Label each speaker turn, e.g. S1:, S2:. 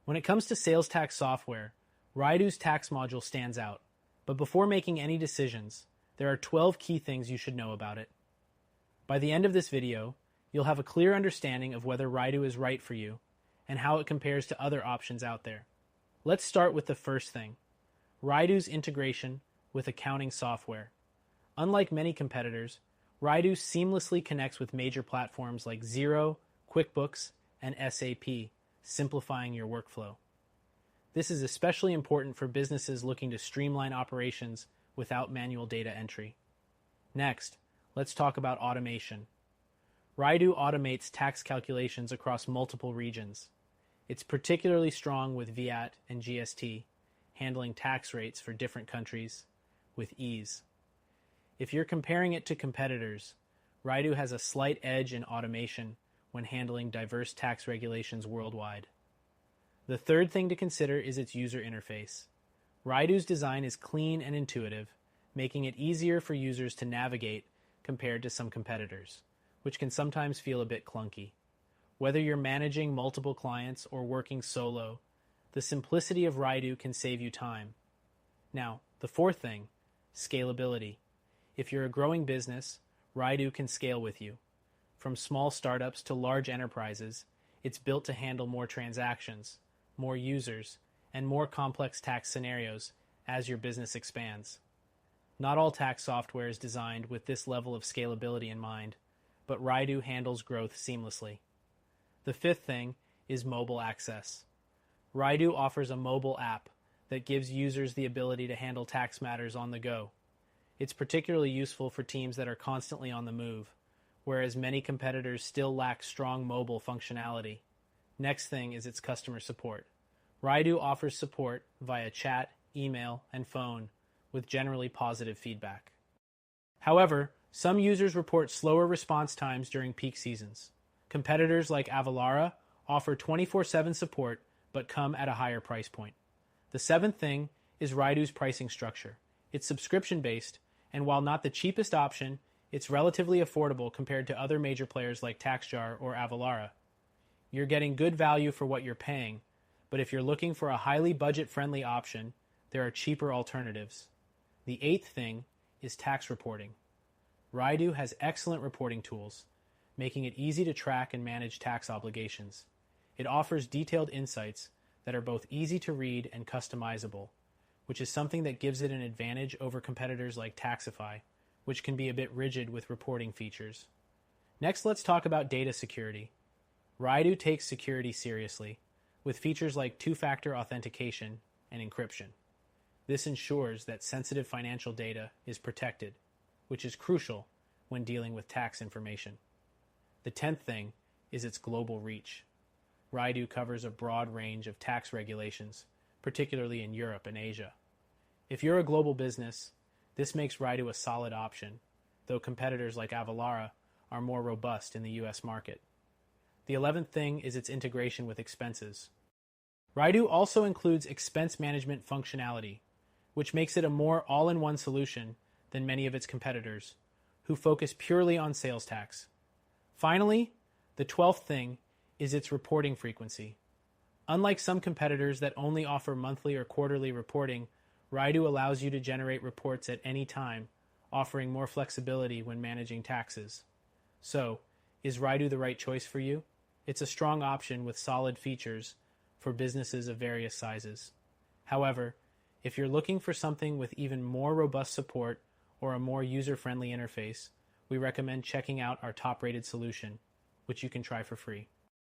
S1: When it comes to sales tax software, Rydoo's tax module stands out. But before making any decisions, there are 12 key things you should know about it. By the end of this video, you'll have a clear understanding of whether Rydoo is right for you and how it compares to other options out there. Let's start with the first thing, Rydoo's integration with accounting software. Unlike many competitors, Rydoo seamlessly connects with major platforms like Xero, QuickBooks, and SAP, simplifying your workflow. This is especially important for businesses looking to streamline operations without manual data entry. Next, let's talk about automation. Rydoo automates tax calculations across multiple regions. It's particularly strong with VAT and GST, handling tax rates for different countries with ease. If you're comparing it to competitors, Rydoo has a slight edge in automation when handling diverse tax regulations worldwide. The third thing to consider is its user interface. Rydoo's design is clean and intuitive, making it easier for users to navigate compared to some competitors, which can sometimes feel a bit clunky. Whether you're managing multiple clients or working solo, the simplicity of Rydoo can save you time. Now, the fourth thing, scalability. If you're a growing business, Rydoo can scale with you. From small startups to large enterprises, it's built to handle more transactions, more users, and more complex tax scenarios as your business expands. Not all tax software is designed with this level of scalability in mind, but Rydoo handles growth seamlessly. The fifth thing is mobile access. Rydoo offers a mobile app that gives users the ability to handle tax matters on the go. It's particularly useful for teams that are constantly on the move, whereas many competitors still lack strong mobile functionality. Next thing is its customer support. Rydoo offers support via chat, email, and phone, with generally positive feedback. However, some users report slower response times during peak seasons. Competitors like Avalara offer 24/7 support but come at a higher price point. The seventh thing is Rydoo's pricing structure. It's subscription-based, and while not the cheapest option, it's relatively affordable compared to other major players like TaxJar or Avalara. You're getting good value for what you're paying, but if you're looking for a highly budget-friendly option, there are cheaper alternatives. The eighth thing is tax reporting. Rydoo has excellent reporting tools, making it easy to track and manage tax obligations. It offers detailed insights that are both easy to read and customizable, which is something that gives it an advantage over competitors like Taxify, which can be a bit rigid with reporting features. Next, let's talk about data security. Rydoo takes security seriously, with features like two-factor authentication and encryption. This ensures that sensitive financial data is protected, which is crucial when dealing with tax information. The 10th thing is its global reach. Rydoo covers a broad range of tax regulations, particularly in Europe and Asia. If you're a global business, this makes Rydoo a solid option, though competitors like Avalara are more robust in the US market. The 11th thing is its integration with expenses. Rydoo also includes expense management functionality, which makes it a more all-in-one solution than many of its competitors, who focus purely on sales tax. Finally, the 12th thing is its reporting frequency. Unlike some competitors that only offer monthly or quarterly reporting, Rydoo allows you to generate reports at any time, offering more flexibility when managing taxes. So, is Rydoo the right choice for you? It's a strong option with solid features for businesses of various sizes. However, if you're looking for something with even more robust support or a more user-friendly interface, we recommend checking out our top-rated solution, which you can try for free.